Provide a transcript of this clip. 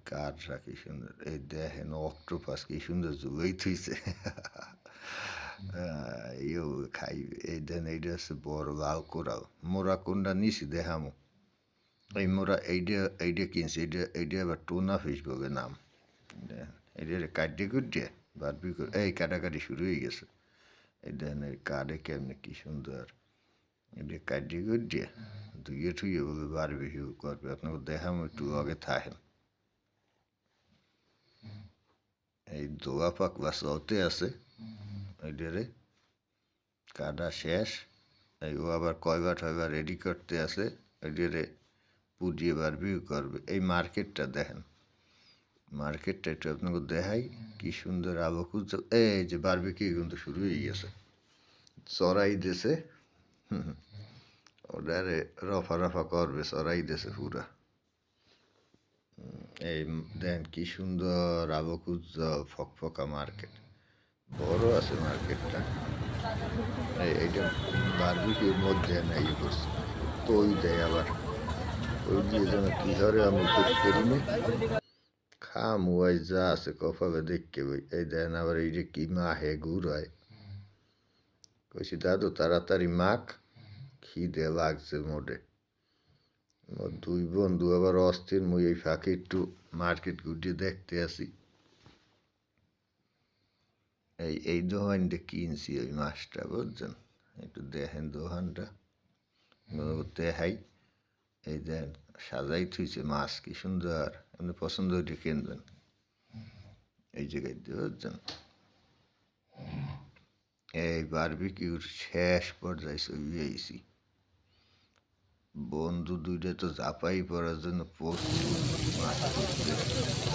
কাঠরা কি সুন্দর, এই দেখেন অক্টোপাস কি সুন্দর জুগেই থুইছে। ইউ খাইবে, এই দেন এইটা হচ্ছে বড় লাল কোরাল। মোরা কোনটা নিছি দেখামো। এই মোরা এইটা কিনছি, এইটা আবার টুনা ফিশ বলে নাম। এটা কাটে কুটে বারবি এই কাটাকাটি শুরু হয়ে গেছে। এই দেখেন এই কাটে কেমনে কি সুন্দর, এটা কাটে কুটে ধুয়ে ঠুয়ে বলে বারবি করবে। আপনাকে দেখামো, একটু আগে থাকেন। এই দোয়া পাকলা চলতে আছে, এইটারে কাটা শেষ। এই ও আবার কয়বার টয়বার রেডি করতে আছে, এইটারে পুড়িয়ে বারবিউ করবে। এই মার্কেটটা দেখেন, মার্কেটটা একটু আপনাকে দেখাই কি সুন্দর আলো খুঁজছে। এই যে বারবিকিউ কিন্তু শুরু হয়ে গেছে, চড়াই দেশে ওটারে রফা রফা করবে, চড়াই দেশে পুরা। এই দেখেন কি সুন্দর আলো খুঁজছে, ফকফকা মার্কেট, বড় আছে মার্কেটটা। এইটা বারবিকিউর মধ্যে না ইয়ে করছে, তৈ দেয় আবার, তৈ দিয়ে যেন কি হরে আমি ঠিক করিনি। খামুয়াই যা আছে কপালে দেখকে বই। এই দেন আবার এই যে কি মাহে গুড় হয়, কইছি দাদু তাড়াতাড়ি মাখ, খিদে লাগছে মোটে। মোর দুই বন্ধু আবার অস্থির, মুই এই ফাঁকে একটু মার্কেট ঘুরিয়ে দেখতে আসি। এই দোকানটা কিনছি ওই মাছটা, বুঝছেন? একটু দেখেন দোকানটা, দেখাই। এই দেন সাজাই থুইছে মাছ কি সুন্দর, আপনি পছন্দ হইলে কিনবেন। এই জায়গায় দিয়ে বুঝছেন, এই বারবিকিউর শেষ পর্যায়ে চলে আইছি। বন্ধু দুইটা তো ঝাঁপাই পড়ার জন্য প্রস্তুত মাছ ধরতে।